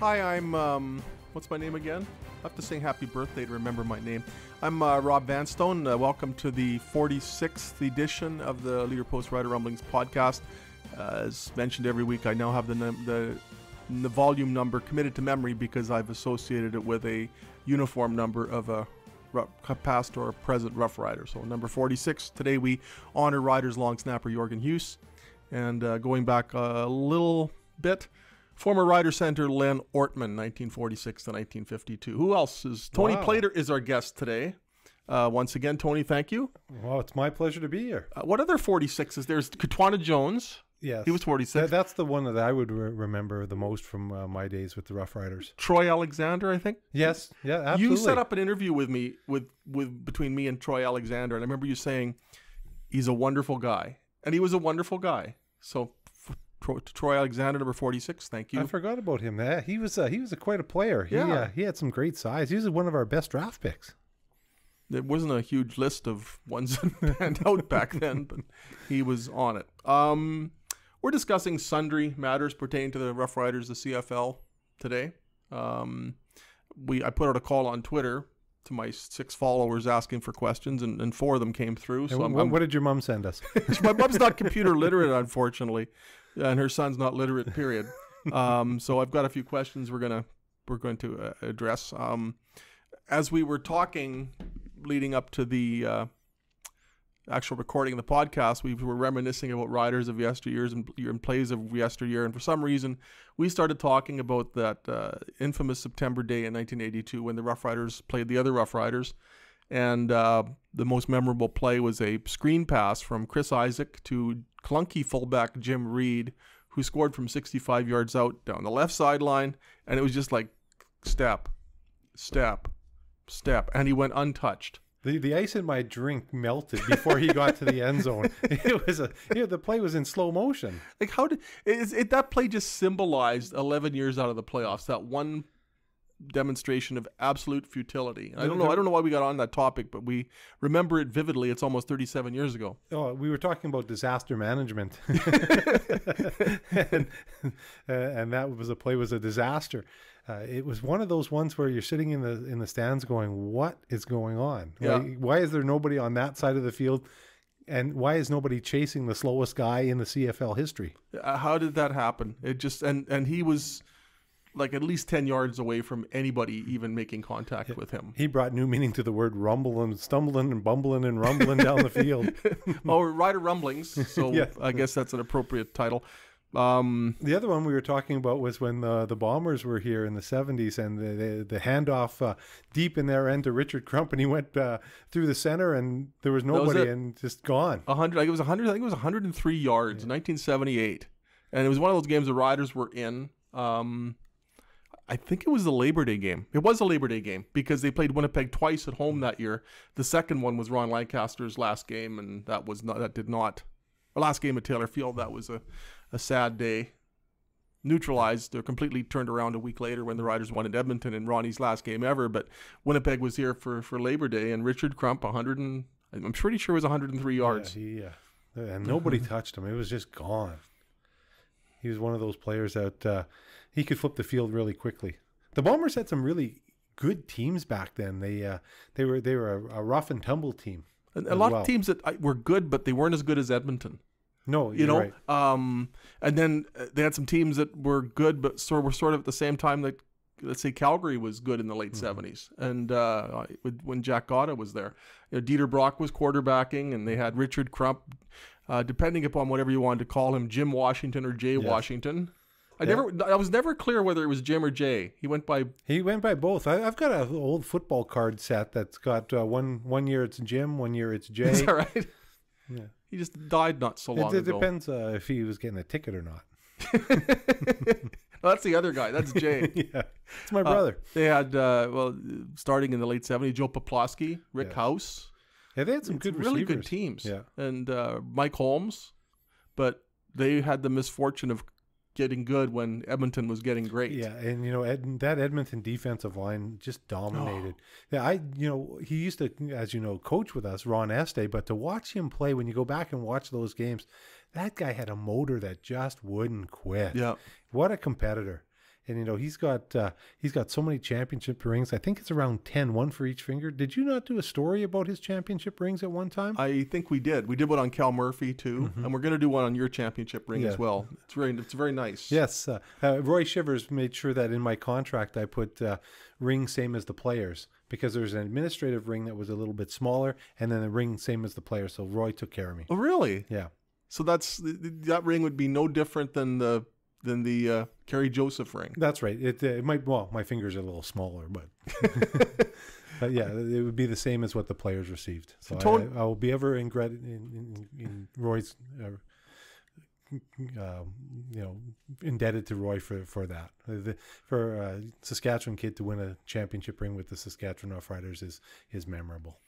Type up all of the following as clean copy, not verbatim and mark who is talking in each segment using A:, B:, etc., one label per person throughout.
A: Hi, I'm, what's my name again? I have to sing happy birthday to remember my name. I'm Rob Vanstone. Welcome to the 46th edition of the Leader Post Rider Rumblings podcast. As mentioned every week, I now have the volume number committed to memory because I've associated it with a uniform number of a past or present Rough Rider. So number 46. Today we honor Riders long snapper Jorgen Hus. And going back a little bit, former Rider center Len Ortman, 1946 to 1952. Who else is? Tony Plater is our guest today. Once again, Tony, thank you.
B: Well, it's my pleasure to be here.
A: What other 46s? There's Katwana Jones.
B: Yes.
A: He was 46.
B: That's the one that I would remember the most from my days with the Rough Riders.
A: Troy Alexander, I think.
B: Yes. Yeah, absolutely.
A: You set up an interview with me, between me and Troy Alexander, and I remember you saying he's a wonderful guy. And he was a wonderful guy. So Troy Alexander, number 46. Thank you.
B: I forgot about him. He was quite a player. He had some great size. He was one of our best draft picks.
A: There wasn't a huge list of ones that panned out back then, but he was on it. We're discussing sundry matters pertaining to the Rough Riders, the CFL, today. I put out a call on Twitter to my 6 followers asking for questions, and 4 of them came through. So
B: what did your mom send us?
A: My mom's not computer literate, unfortunately, and her son's not literate, period. So I've got a few questions we're going to address. As we were talking leading up to the actual recording of the podcast, we were reminiscing about riders of yesteryears and plays of yesteryear, and for some reason we started talking about that infamous September day in 1982 when the Rough Riders played the other Rough Riders, and the most memorable play was a screen pass from Chris Isaac to clunky fullback Jim Reed, who scored from 65 yards out down the left sideline, and it was just like step, step, step, and he went untouched.
B: The ice in my drink melted before he got to the end zone. It was the play was in slow motion.
A: Like that play just symbolized 11 years out of the playoffs. That one demonstration of absolute futility. I don't know why we got on that topic, but we remember it vividly. It's almost 37 years ago.
B: Oh, we were talking about disaster management, and that was a disaster. It was one of those ones where you're sitting in the stands going, "What is going on?
A: Yeah.
B: Why is there nobody on that side of the field, and why is nobody chasing the slowest guy in the CFL history?"
A: How did that happen? It just and he was like at least 10 yards away from anybody even making contact with him.
B: He brought new meaning to the word rumble and stumbling and bumbling and rumbling down the field.
A: Well, we're Rider Rumblings, so yeah. I guess that's an appropriate title.
B: The other one we were talking about was when the Bombers were here in the 70s, and the handoff deep in their end to Richard Crump, and he went through the center, and there was nobody, and just gone.
A: 100, like it was 100. I think it was 103 yards, 1978, and it was one of those games the Riders were in. I think it was the Labor Day game. It was a Labor Day game because they played Winnipeg twice at home that year. The second one was Ron Lancaster's last game, and last game at Taylor Field. That was a sad day. Neutralized or completely turned around a week later when the Riders won at Edmonton in Ronnie's last game ever. But Winnipeg was here for Labor Day, and Richard Crump, I'm pretty sure it was 103 yards.
B: Yeah, and nobody touched him. It was just gone. He was one of those players that he could flip the field really quickly. The Bombers had some really good teams back then. They were a rough and tumble team.
A: A lot of teams that were good, but they weren't as good as Edmonton.
B: No, you're right.
A: And then they had some teams that were good, but were sort of at the same time that, let's say, Calgary was good in the late 70s, and when Jack Gotta was there, Dieter Brock was quarterbacking, and they had Richard Crump, depending upon whatever you wanted to call him, Jim Washington or Jay Washington. I was never clear whether it was Jim or Jay. He went by
B: both. I've got an old football card set that's got one year it's Jim, 1 year it's Jay.
A: Is that right?
B: Yeah.
A: He just died not so long ago.
B: It depends if he was getting a ticket or not.
A: No, that's the other guy. That's Jay.
B: Yeah, it's my brother.
A: They had, starting in the late 70s, Joe Poplawski, Rick House.
B: Yeah, they had some good
A: really
B: receivers.
A: Good teams.
B: Yeah.
A: And Mike Holmes. But they had the misfortune of getting good when Edmonton was getting great.
B: Yeah, and that Edmonton defensive line just dominated. Yeah, he used to, as you know, coach with us, Ron Este, but to watch him play, when you go back and watch those games, that guy had a motor that just wouldn't quit.
A: Yeah.
B: What a competitor. And he's got so many championship rings. I think it's around 10, one for each finger. Did you not do a story about his championship rings at one time?
A: I think we did. We did one on Cal Murphy too, and we're going to do one on your championship ring as well. It's very nice.
B: Yes, Roy Shivers made sure that in my contract I put ring same as the players, because there's an administrative ring that was a little bit smaller, and then a ring same as the players. So Roy took care of me.
A: Oh, really?
B: Yeah.
A: So that ring would be no different than the Kerry Joseph ring.
B: That's right. It might. Well, my fingers are a little smaller, but but yeah, it would be the same as what the players received. So I will be ever in Roy's, indebted to Roy for that. For a Saskatchewan kid to win a championship ring with the Saskatchewan-roughriders is memorable.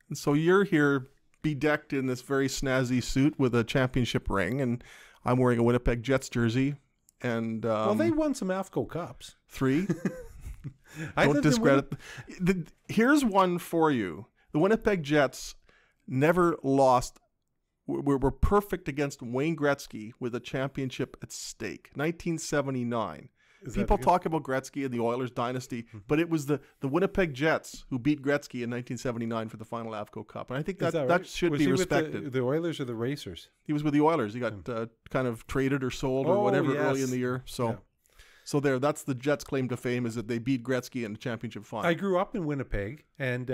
A: And so you're here bedecked in this very snazzy suit with a championship ring, and I'm wearing a Winnipeg Jets jersey. And
B: well, they won some AFCO Cups.
A: 3. Don't discredit. Here's one for you. The Winnipeg Jets never lost. Were perfect against Wayne Gretzky with a championship at stake. 1979. People talk about Gretzky and the Oilers dynasty, but it was the Winnipeg Jets who beat Gretzky in 1979 for the final AFCO Cup. And I think that should be respected.
B: With the Oilers or the Racers?
A: He was with the Oilers. He got kind of traded or sold or whatever early in the year. So that's the Jets' claim to fame, is that they beat Gretzky in the championship final.
B: I grew up in Winnipeg, and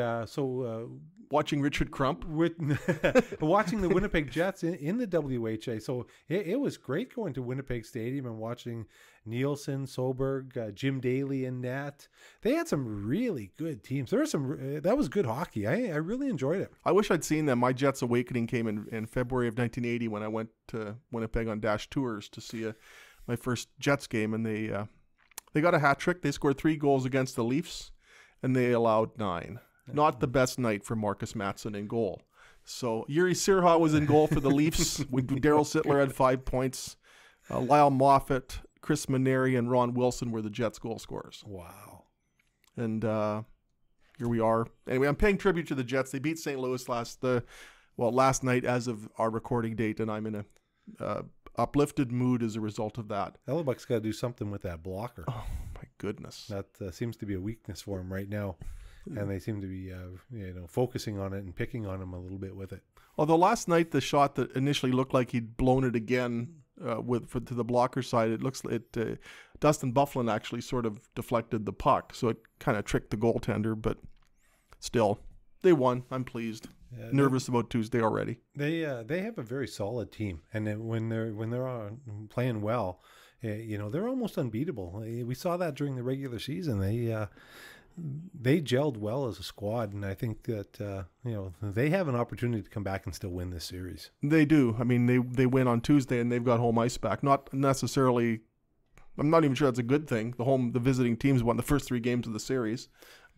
A: watching Richard Crump,
B: watching the Winnipeg Jets in the WHA. So it was great going to Winnipeg Stadium and watching Nielsen, Soberg, Jim Daly in net. They had some really good teams. There was that was good hockey. I really enjoyed it.
A: I wish I'd seen them. My Jets awakening came in February of 1980 when I went to Winnipeg on Dash Tours to see my first Jets game, and they got a hat trick. They scored 3 goals against the Leafs, and they allowed 9. Not the best night for Marcus Matson in goal. So Yuri Sirha was in goal for the Leafs. Daryl Sittler had 5 points. Lyle Moffat, Chris Maneri, and Ron Wilson were the Jets' goal scorers.
B: Wow.
A: And here we are. Anyway, I'm paying tribute to the Jets. They beat St. Louis last night as of our recording date, and I'm in a uplifted mood as a result of that.
B: Hellebuck's got to do something with that blocker.
A: Oh, my goodness.
B: That seems to be a weakness for him right now. And they seem to be, focusing on it and picking on him a little bit with it.
A: Although last night, the shot that initially looked like he'd blown it again to the blocker side, it looks like Dustin Byfuglien actually sort of deflected the puck, so it kind of tricked the goaltender. But still, they won. I'm pleased. Nervous about Tuesday already.
B: They have a very solid team, and when they're playing well, they're almost unbeatable. We saw that during the regular season. They gelled well as a squad, and I think that they have an opportunity to come back and still win this series.
A: They do. I mean, they win on Tuesday, and they've got home ice back. Not necessarily. I'm not even sure that's a good thing. The visiting teams won the first 3 games of the series,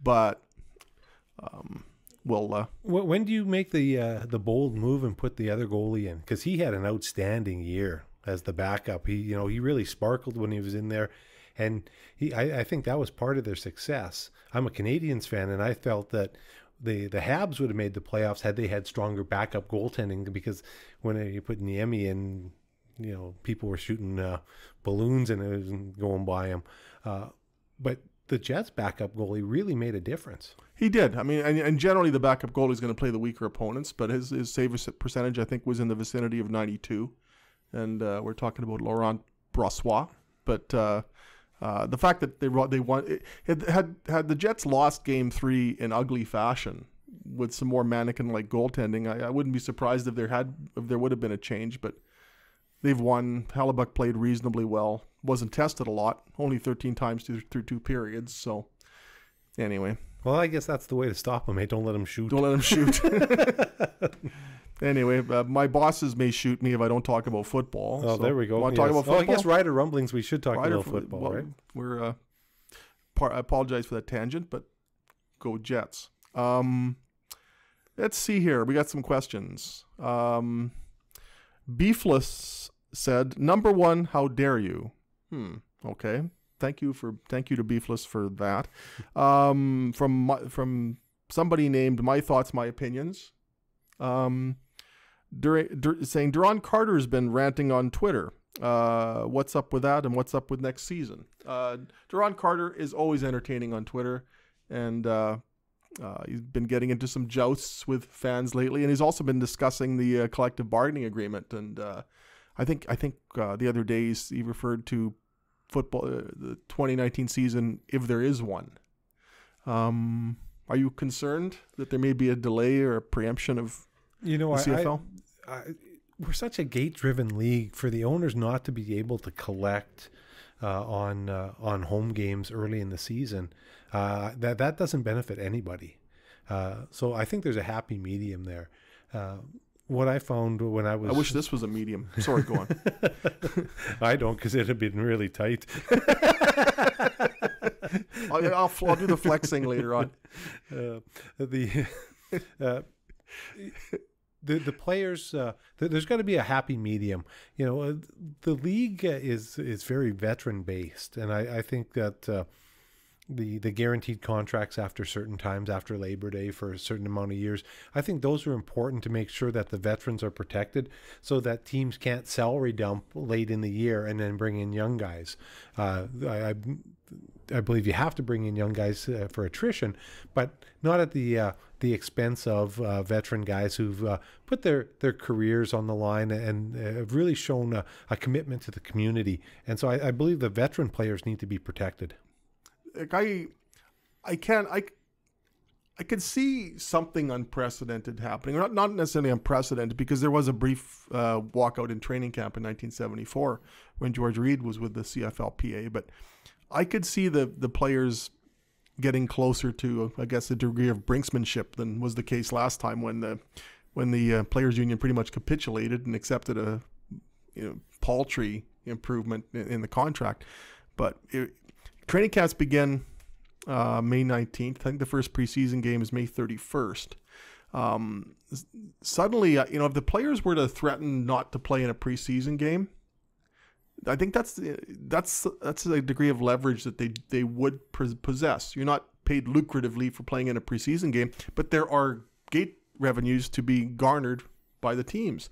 A: but
B: when do you make the bold move and put the other goalie in? Because he had an outstanding year as the backup. He really sparkled when he was in there. And I think that was part of their success. I'm a Canadiens fan, and I felt that the Habs would have made the playoffs had they had stronger backup goaltending, because when you put Niemi in, people were shooting balloons and it was going by them. But the Jets' backup goalie really made a difference.
A: He did. I mean, and generally the backup goalie is going to play the weaker opponents, but his save percentage, I think, was in the vicinity of 92. And we're talking about Laurent Brossoit. But the fact that they won, had the Jets lost Game 3 in ugly fashion with some more mannequin-like goaltending, I wouldn't be surprised if there would have been a change. But they've won. Hellebuck played reasonably well. Wasn't tested a lot. Only 13 times through 2 periods. So anyway.
B: Well, I guess that's the way to stop him. Hey, don't let him shoot.
A: Don't let him shoot. Anyway, my bosses may shoot me if I don't talk about football.
B: Oh, so there we go.
A: Want to talk about football?
B: I guess Rider Rumblings, we should talk about football, right?
A: We're I apologize for that tangent, but go Jets. Let's see here. We got some questions. Beefless said, "Number 1, how dare you?" Okay. Thank you to Beefless for that. From somebody named My Thoughts, My Opinions. Saying Duron Carter has been ranting on Twitter. What's up with that, and what's up with next season? Duron Carter is always entertaining on Twitter, and he's been getting into some jousts with fans lately, and he's also been discussing the collective bargaining agreement. And I think the other day he referred to football, the 2019 season, if there is one. Are you concerned that there may be a delay or a preemption of the CFL?
B: We're such a gate-driven league. For the owners not to be able to collect on home games early in the season, that doesn't benefit anybody. So I think there's a happy medium there. What I found when I
A: wish this was a medium. Sorry, go on.
B: I don't, because it had been really tight.
A: I'll do the flexing later on.
B: The players, there's got to be a happy medium. The league is very veteran based, and I think that the guaranteed contracts after certain times, after Labor Day for a certain amount of years, I think those are important to make sure that the veterans are protected, so that teams can't salary dump late in the year and then bring in young guys. I believe you have to bring in young guys for attrition, but not at the expense of veteran guys who've put their careers on the line and have really shown a commitment to the community. And so I believe the veteran players need to be protected.
A: I could see something unprecedented happening, or not necessarily unprecedented, because there was a brief walkout in training camp in 1974 when George Reed was with the CFLPA, but I could see the players getting closer to, I guess, a degree of brinksmanship than was the case last time when the players union pretty much capitulated and accepted a paltry improvement in the contract. But training camps begin May 19th. I think the first preseason game is May 31st. Suddenly, if the players were to threaten not to play in a preseason game, I think that's a degree of leverage that they would possess. You're not paid lucratively for playing in a preseason game, but there are gate revenues to be garnered by the teams.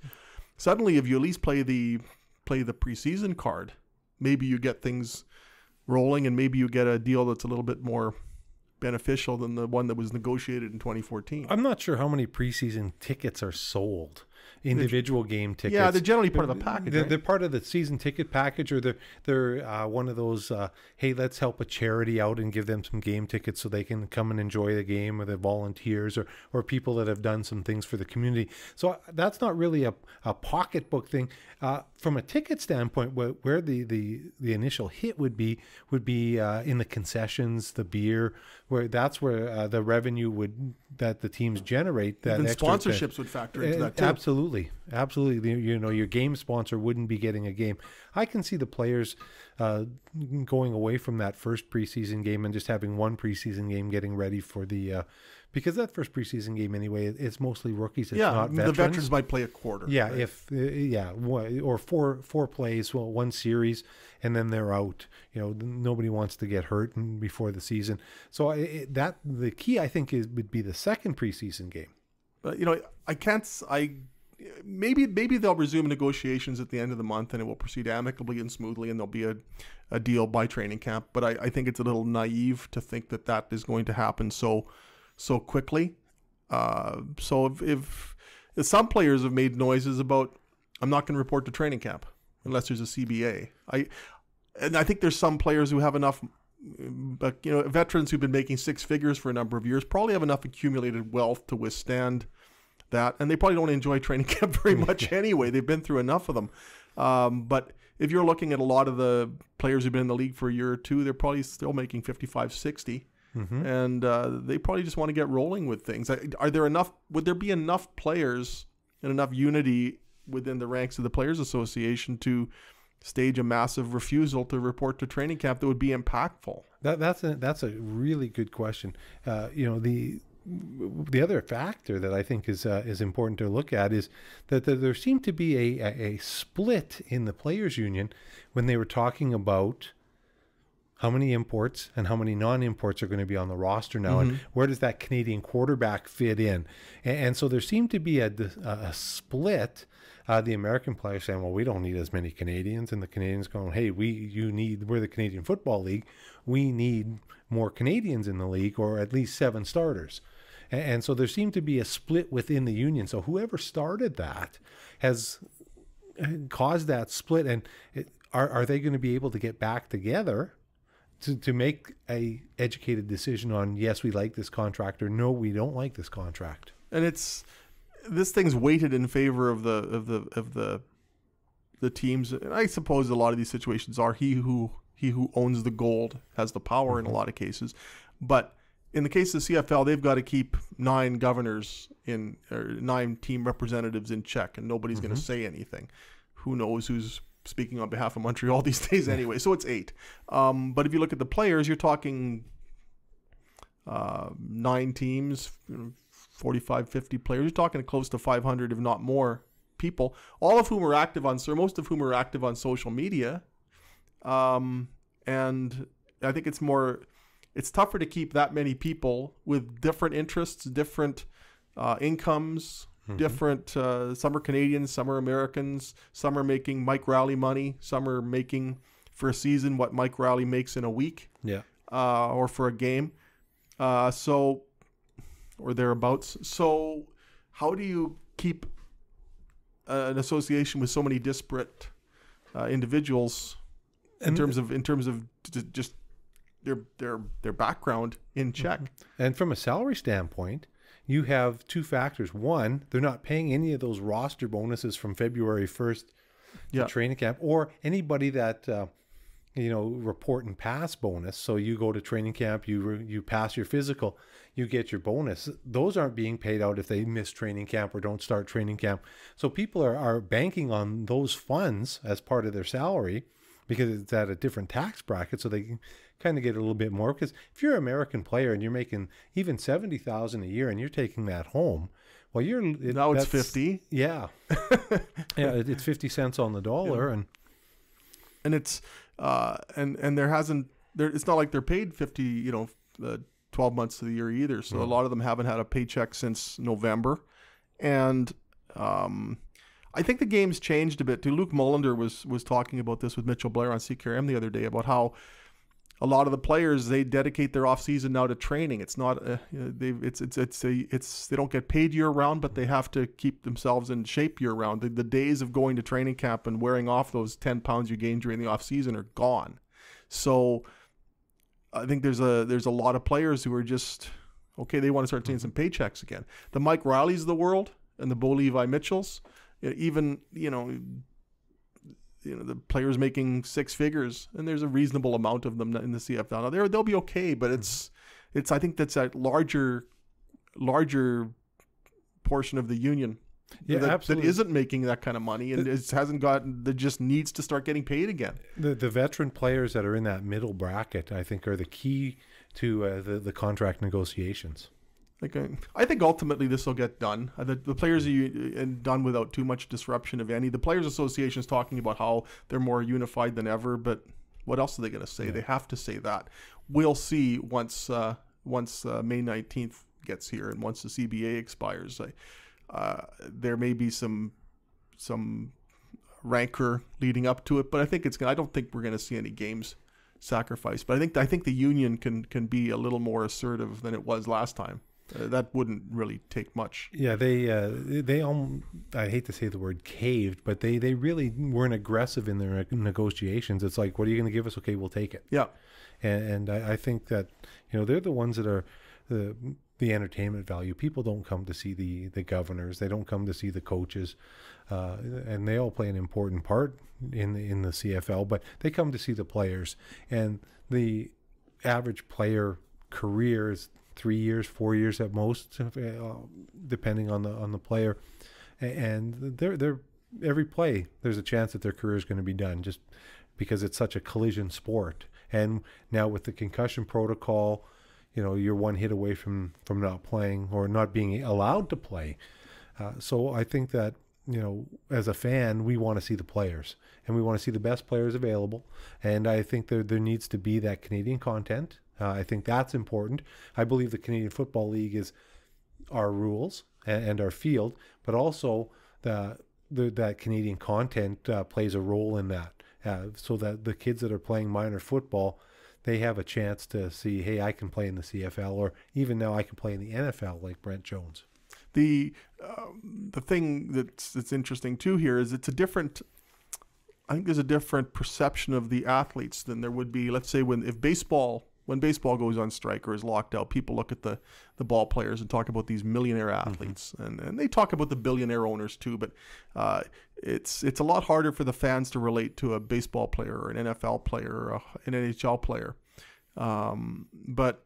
A: Suddenly, if you at least play the preseason card, maybe you get things rolling, and maybe you get a deal that's a little bit more beneficial than the one that was negotiated in 2014.
B: I'm not sure how many preseason tickets are sold. Individual game tickets.
A: Yeah, they're generally part of the package.
B: They're part of the season ticket package, or they're one of those, hey, let's help a charity out and give them some game tickets so they can come and enjoy the game, or the volunteers, or people that have done some things for the community. So that's not really a pocketbook thing. From a ticket standpoint, where the initial hit would be in the concessions, the beer, where that's where the revenue that the teams generate. That
A: even sponsorships would factor into that too.
B: Absolutely. Your game sponsor wouldn't be getting a game. I can see the players going away from that first preseason game and just having one preseason game, getting ready for the because that first preseason game anyway, it's mostly rookies. It's not veterans.
A: The veterans might play a quarter.
B: Yeah, right? Or four plays, one series, and then they're out. Nobody wants to get hurt before the season. So the key, I think, would be the second preseason game.
A: Maybe they'll resume negotiations at the end of the month, and it will proceed amicably and smoothly, and there'll be a deal by training camp. But I think it's a little naive to think that is going to happen so quickly. So if some players have made noises about, I'm not going to report to training camp unless there's a CBA. I think there's some players who have enough, but veterans who've been making six figures for a number of years probably have enough accumulated wealth to withstand that, and they probably don't enjoy training camp very much anyway. They've been through enough of them. But if you're looking at a lot of the players who've been in the league for a year or two, they're probably still making 55, 60. Mm-hmm. And they probably just want to get rolling with things. Would there be enough players and enough unity within the ranks of the Players Association to stage a massive refusal to report to training camp that would be impactful?
B: That's a really good question. The other factor that I think is important to look at is that there seemed to be a split in the players union when they were talking about how many imports and how many non-imports are going to be on the roster now, and where does that Canadian quarterback fit in? And so there seemed to be a split. The American players saying, well, we don't need as many Canadians, and the Canadians going, hey, we're the Canadian Football League. We need more Canadians in the league, or at least 7 starters. And so there seemed to be a split within the union. So whoever started that has caused that split. And are they going to be able to get back together to make a educated decision on, yes, we like this contract, or no, we don't like this contract?
A: And this thing's weighted in favor of the teams. And I suppose a lot of these situations are he who owns the gold has the power in a lot of cases. But in the case of the CFL, they've got to keep 9 governors or 9 team representatives in check, and nobody's going to say anything. Who knows who's speaking on behalf of Montreal these days anyway. So it's 8. But if you look at the players, you're talking 9 teams, 45, 50 players. You're talking close to 500, if not more, people, all of whom are active most of whom are active on social media. And I think it's tougher to keep that many people with different interests, different incomes, different, some are Canadians, some are Americans, some are making Mike Rowley money, some are making for a season what Mike Rowley makes in a week, or for a game, or thereabouts. So how do you keep an association with so many disparate individuals in terms of just their background in check?
B: And from a salary standpoint, you have 2 factors. One, they're not paying any of those roster bonuses from February 1st to training camp, or anybody that report and pass bonus. So you go to training camp, you pass your physical, you get your bonus. Those aren't being paid out if they miss training camp or don't start training camp. So people are banking on those funds as part of their salary, because it's at a different tax bracket, so they can kind of get a little bit more. Because if you're an American player and you're making even $70,000 a year and you're taking that home, well,
A: it's 50.
B: Yeah, it's 50 cents on the dollar, and
A: it's and it's not like they're paid 50, 12 months of the year either. So a lot of them haven't had a paycheck since November, and I think the game's changed a bit too. Luke Mullender was talking about this with Mitchell Blair on CKRM the other day about how a lot of the players, they dedicate their off season now to training. It's not they don't get paid year round, but they have to keep themselves in shape year round. The days of going to training camp and wearing off those 10 pounds you gained during the off season are gone. So I think there's a lot of players who are just okay. They want to start seeing some paychecks again. The Mike Rileys of the world and the Bo Levi Mitchells. Even the players making 6 figures, and there's a reasonable amount of them in the CFL. Now they'll be okay, but it's I think that's a larger portion of the union that isn't making that kind of money, and that just needs to start getting paid again.
B: The veteran players that are in that middle bracket, I think, are the key to the contract negotiations.
A: I think ultimately this will get done. The players are done without too much disruption of any. The Players Association is talking about how they're more unified than ever, but what else are they going to say? Yeah. They have to say that. We'll see once May 19th gets here and once the CBA expires. There may be some rancor leading up to it, but I don't think we're going to see any games sacrificed. But I think the union can be a little more assertive than it was last time. That wouldn't really take much.
B: Yeah, they I hate to say the word caved, but they really weren't aggressive in their negotiations. It's like, what are you going to give us? Okay, we'll take it.
A: Yeah.
B: And I think that, they're the ones that are the entertainment value. People don't come to see the governors. They don't come to see the coaches. And they all play an important part in the CFL, but they come to see the players. And the average player career is 3 years, 4 years at most, depending on the player. And they're every play, there's a chance that their career is going to be done, just because it's such a collision sport. And now with the concussion protocol, you're one hit away from not playing or not being allowed to play. So I think that as a fan, we want to see the players, and we want to see the best players available. And I think there needs to be that Canadian content. I think that's important. I believe the Canadian Football League is our rules and our field, but also that Canadian content plays a role in that, so that the kids that are playing minor football, they have a chance to see, hey, I can play in the CFL, or even now I can play in the NFL like Brent Jones.
A: The thing that's interesting too here is it's a different. I think there's a different perception of the athletes than there would be, let's say, when baseball goes on strike or is locked out. People look at the ball players and talk about these millionaire athletes, and they talk about the billionaire owners too. But it's a lot harder for the fans to relate to a baseball player or an NFL player or an NHL player. But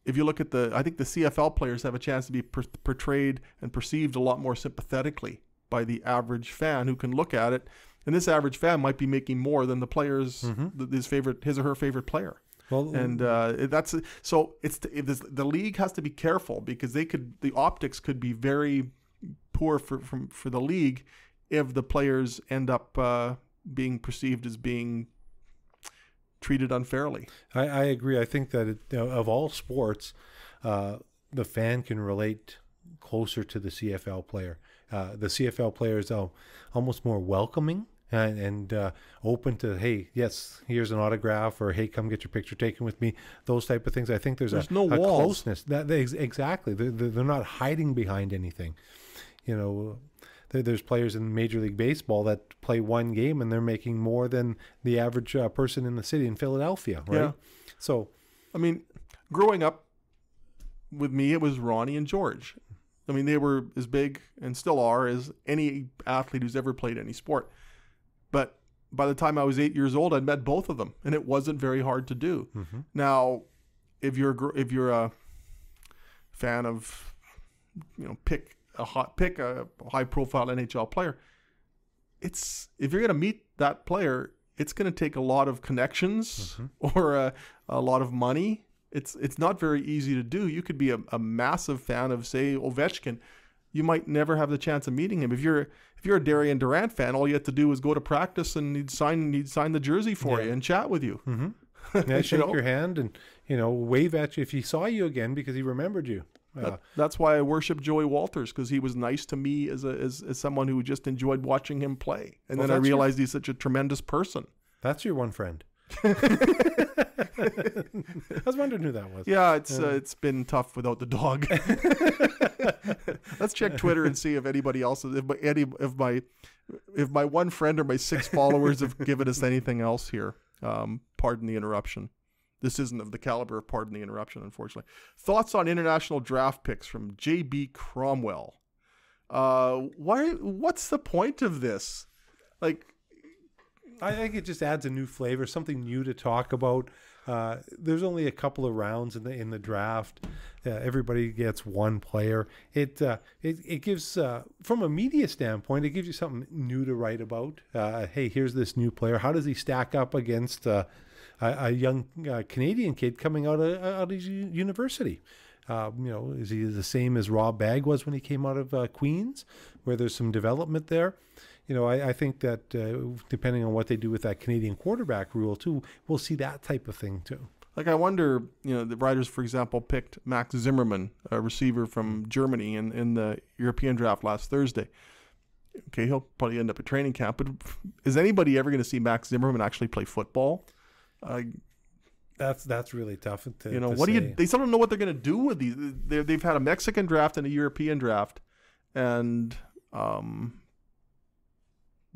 A: if you look at I think the CFL players have a chance to be portrayed and perceived a lot more sympathetically by the average fan who can look at it. And this average fan might be making more than the players, his or her favorite player. Well, and that's so. The league has to be careful, because the optics could be very poor for the league if the players end up being perceived as being treated unfairly.
B: I agree. I think that of all sports, the fan can relate closer to the CFL player. The CFL player is almost more welcoming and open to, hey, yes, here's an autograph, or hey, come get your picture taken with me. Those type of things. I think there's
A: no walls.
B: Closeness. Exactly. They're not hiding behind anything. There's players in Major League Baseball that play one game and they're making more than the average person in the city in Philadelphia, right?
A: Yeah.
B: So,
A: I mean, growing up with me, it was Ronnie and George. I mean, they were as big and still are as any athlete who's ever played any sport. But by the time I was 8 years old, I'd met both of them, and it wasn't very hard to do. Now, if you're a fan of, pick a high-profile NHL player, if you're going to meet that player, it's going to take a lot of connections or a lot of money. It's not very easy to do. You could be a massive fan of, say, Ovechkin. You might never have the chance of meeting him. If you're a Darian Durant fan, all you have to do is go to practice and he'd sign the jersey for you and chat with you.
B: Yeah, shake your hand and wave at you if he saw you again, because he remembered you.
A: That's why I worship Joey Walters, because he was nice to me as someone who just enjoyed watching him play. And then I realized he's such a tremendous person.
B: That's your one friend. I was wondering who that was.
A: Yeah, it's been tough without the dog. Let's check Twitter and see if anybody else, if my one friend or my 6 followers have given us anything else here. Pardon the interruption. This isn't of the caliber of Pardon the Interruption, unfortunately. Thoughts on international draft picks from J.B. Cromwell. What's the point of this?
B: I think it just adds a new flavor, something new to talk about. There's only a couple of rounds in the draft. Everybody gets one player. It gives, from a media standpoint, it gives you something new to write about. Hey, here's this new player. How does he stack up against a young Canadian kid coming out of university? Is he the same as Rob Bagg was when he came out of Queens, where there's some development there? I think that depending on what they do with that Canadian quarterback rule too, we'll see that type of thing too.
A: I wonder, the Riders, for example, picked Max Zimmerman, a receiver from Germany, in the European draft last Thursday. Okay, he'll probably end up at training camp, but is anybody ever going to see Max Zimmerman actually play football?
B: That's really tough to
A: what
B: say.
A: they still don't know what they're going to do with these. They've had a Mexican draft and a European draft, and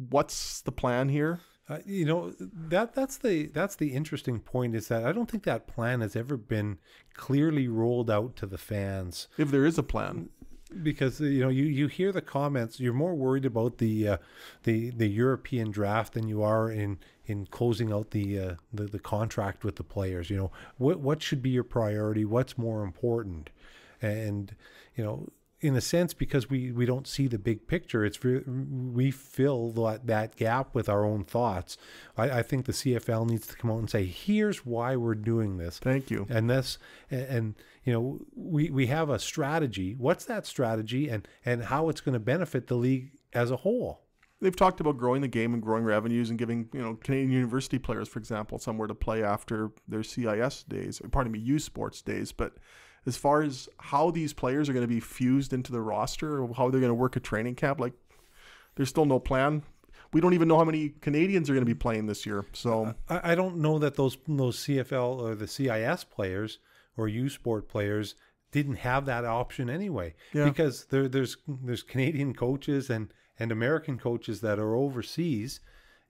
A: what's the plan here?
B: That's the interesting point, is that I don't think that plan has ever been clearly rolled out to the fans.
A: If there is a plan.
B: Because you hear the comments, you're more worried about the European draft than you are in closing out the contract with the players. What should be your priority? What's more important? And in a sense, because we don't see the big picture, we fill that gap with our own thoughts. I think the CFL needs to come out and say, here's why we're doing this.
A: Thank you.
B: And we have a strategy. What's that strategy, and how it's going to benefit the league as a whole.
A: They've talked about growing the game and growing revenues and giving, Canadian university players, for example, somewhere to play after their CIS days, or pardon me, U Sports days. But as far as how these players are going to be fused into the roster or how they're going to work a training camp, like there's still no plan. We don't even know how many Canadians are going to be playing this year. So
B: I don't know that those CFL or the CIS players or U Sport players didn't have that option anyway, because there's Canadian coaches and American coaches that are overseas,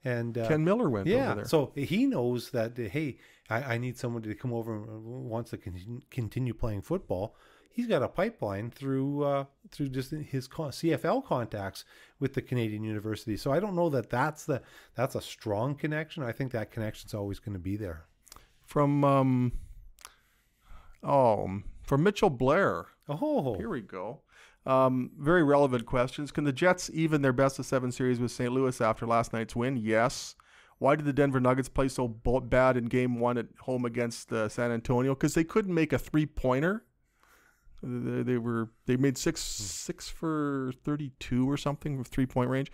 B: and
A: Ken Miller went over there.
B: So he knows that, hey, I need somebody to come over and wants to continue playing football. He's got a pipeline through just his CFL contacts with the Canadian university. So I don't know that that's a strong connection. I think that connection's always going to be there.
A: From Mitchell Blair.
B: Oh,
A: here we go. Very relevant questions. Can the Jets even their best of 7 series with St. Louis after last night's win? Yes. Why did the Denver Nuggets play so bad in game 1 at home against San Antonio? Because they couldn't make a 3-pointer. They made 6 for 32 or something with 3-point range.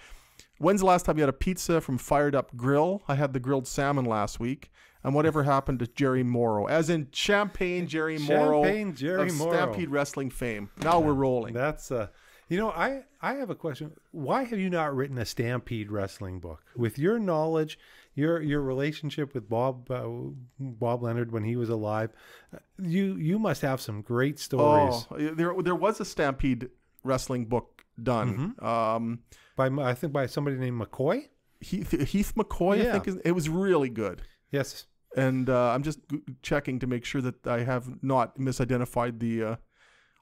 A: When's the last time you had a pizza from Fired Up Grill? I had the grilled salmon last week. And whatever happened to Jerry Morrow? As in Champagne Jerry Morrow of Stampede Wrestling fame. Now we're rolling.
B: That's I have a question. Why have you not written a Stampede Wrestling book? With your knowledge, your relationship with Bob Leonard when he was alive, you must have some great stories.
A: Oh, there was a Stampede Wrestling book done.
B: I think by somebody named McCoy?
A: Heath McCoy, I think. It was really good.
B: Yes.
A: And I'm just checking to make sure that I have not misidentified the...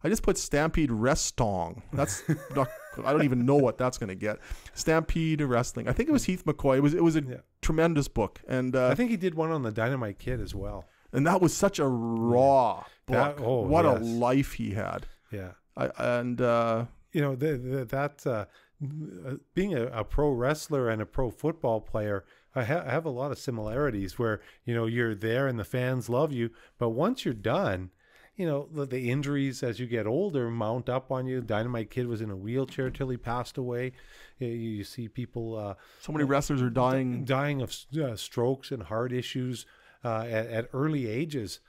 A: I just put Stampede Restong. That's not... I don't even know what that's going to get. Stampede Wrestling. I think it was Heath McCoy. It was a tremendous book. And I
B: think he did one on the Dynamite Kid as well.
A: And that was such a raw book. What a life he had.
B: Yeah. Being a pro wrestler and a pro football player, I have a lot of similarities where, you're there and the fans love you. But once you're done, the injuries as you get older mount up on you. Dynamite Kid was in a wheelchair till he passed away. You see people...
A: so many wrestlers are dying
B: of strokes and heart issues at early ages.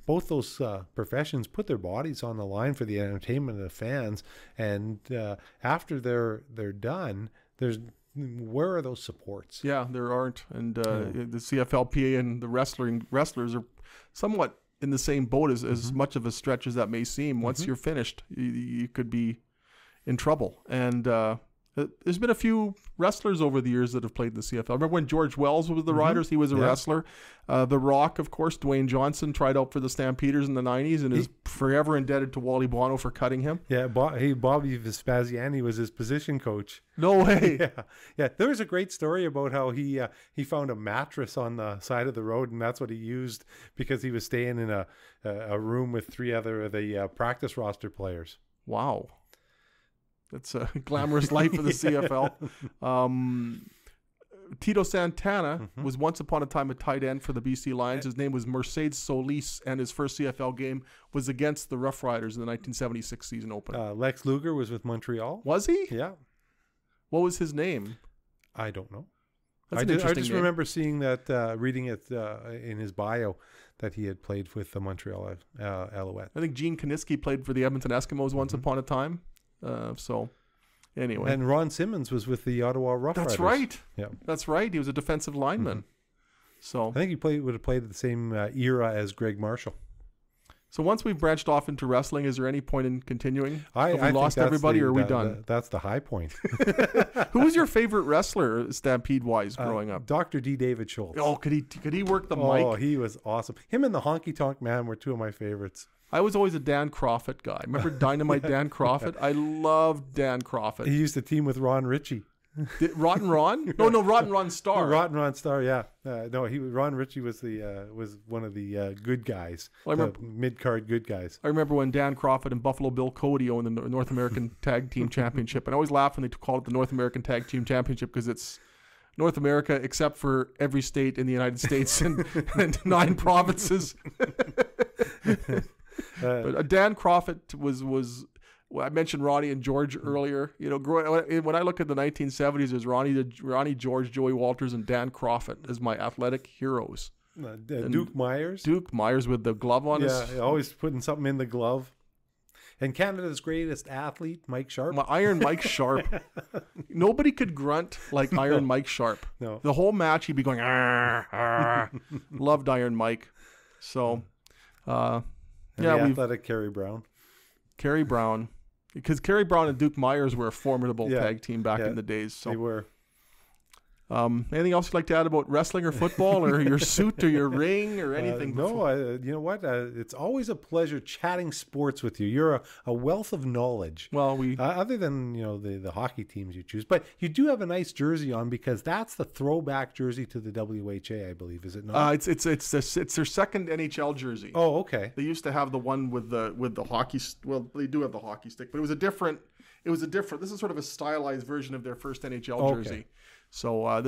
B: Both those professions put their bodies on the line for the entertainment of the fans. And after they're done, where are those supports?
A: Yeah, there aren't. And the CFLPA and the wrestlers are somewhat in the same boat as much of a stretch as that may seem. Once you're finished, you could be in trouble. And there's been a few wrestlers over the years that have played in the CFL. Remember when George Wells was with the Riders? He was a wrestler. The Rock, of course, Dwayne Johnson tried out for the Stampeders in the 90s and is forever indebted to Wally Bono for cutting him.
B: Yeah, Bobby Vespasiani was his position coach.
A: No way.
B: Yeah. There was a great story about how he found a mattress on the side of the road, and that's what he used because he was staying in a room with 3 other of the practice roster players.
A: Wow. That's a glamorous life for the CFL. Tito Santana was once upon a time a tight end for the BC Lions. His name was Mercedes Solis, and his first CFL game was against the Rough Riders in the 1976 season opener.
B: Lex Luger was with Montreal.
A: Was he?
B: Yeah.
A: What was his name?
B: I don't know.
A: That's an interesting
B: I just
A: name.
B: remember seeing that, reading it in his bio, that he had played with the Montreal Alouette.
A: I think Gene Kaniski played for the Edmonton Eskimos once upon a time. So, anyway.
B: And Ron Simmons was with the Ottawa Rough Riders.
A: That's right.
B: Yeah.
A: That's right. He was a defensive lineman. So
B: I think he would have played at the same era as Greg Marshall.
A: So once we've branched off into wrestling, is there any point in continuing? Have we
B: think
A: lost everybody, or are we done?
B: That's the high point.
A: Who was your favorite wrestler, Stampede-wise, growing up?
B: Dr. D. David Schultz.
A: Oh, could he work the mic?
B: Oh, he was awesome. Him and the Honky Tonk Man were 2 of my favorites.
A: I was always a Dan Crawford guy. Remember Dynamite Dan Crawford? I loved Dan Crawford.
B: He used to team with Ron Ritchie.
A: Rotten Ron? No, Rotten Ron Star.
B: Rotten Ron Star, yeah. Ron Ritchie was one of the good guys, mid-card good guys.
A: I remember when Dan Crawford and Buffalo Bill Cody owned the North American Tag Team Championship. And I always laugh when they call it the North American Tag Team Championship because it's North America except for every state in the United States and 9 provinces. But Dan Crawford was Well, I mentioned Ronnie and George earlier. You know, when I look at the 1970s, there's Ronnie, George, Joey Walters, and Dan Crawford as my athletic heroes.
B: Duke Myers.
A: Duke Myers with the glove on his...
B: Yeah, always putting something in the glove. And Canada's greatest athlete, Mike Sharp.
A: Iron Mike Sharp. Nobody could grunt like Iron Mike Sharp.
B: No.
A: The whole match, he'd be going, "Arr, arr." Loved Iron Mike. So,
B: And the athletic Kerry Brown.
A: Kerry Brown. Because Kerry Brown and Duke Myers were a formidable tag team back in the days. So.
B: They were.
A: Anything else you'd like to add about wrestling or football or your suit or your ring or anything?
B: You know what? It's always a pleasure chatting sports with you. You're a wealth of knowledge.
A: Well,
B: other than the hockey teams you choose, but you do have a nice jersey on because that's the throwback jersey to the WHA, I believe. Is it not?
A: It's their second NHL jersey.
B: Oh, okay.
A: They used to have the one with the hockey. Well, they do have the hockey stick, but it was a different. This is sort of a stylized version of their first NHL jersey. So I'm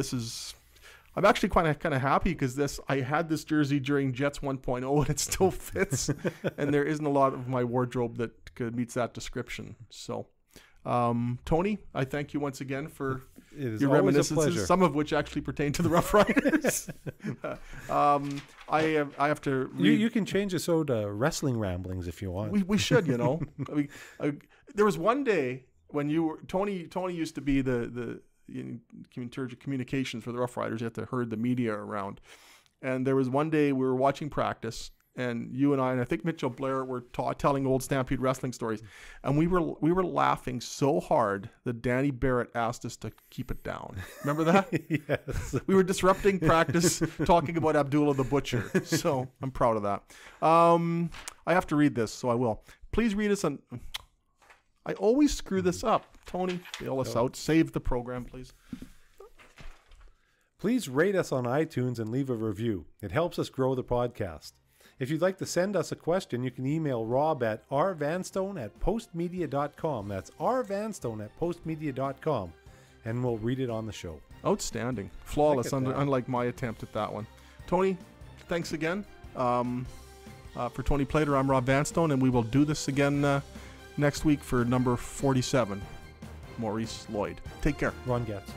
A: actually kind of happy because I had this jersey during Jets 1.0 and it still fits, and there isn't a lot of my wardrobe that meets that description. So, Tony, I thank you once again for your reminiscences, some of which actually pertain to the Rough Riders. I have to.
B: You can change it to Wrestling Ramblings if you want.
A: We should, I mean, there was one day when Tony used to be the in terms of communications for the Rough Riders. You have to herd the media around. And there was one day we were watching practice, and you and I think Mitchell Blair were telling old Stampede Wrestling stories, and we were laughing so hard that Danny Barrett asked us to keep it down. Remember that?
B: Yes.
A: We were disrupting practice, talking about Abdullah the Butcher. So I'm proud of that. I have to read this, so I will. Please read us on... I always screw this up. Tony, bail us out. Save the program, please.
B: Please rate us on iTunes and leave a review. It helps us grow the podcast. If you'd like to send us a question, you can email Rob at rvanstone@postmedia.com. That's rvanstone@postmedia.com, and we'll read it on the show.
A: Outstanding. Flawless, unlike my attempt at that one. Tony, thanks again. For Tony Plater, I'm Rob Vanstone, and we will do this again next week for number 47, Maurice Lloyd. Take care.
B: Ron Getz.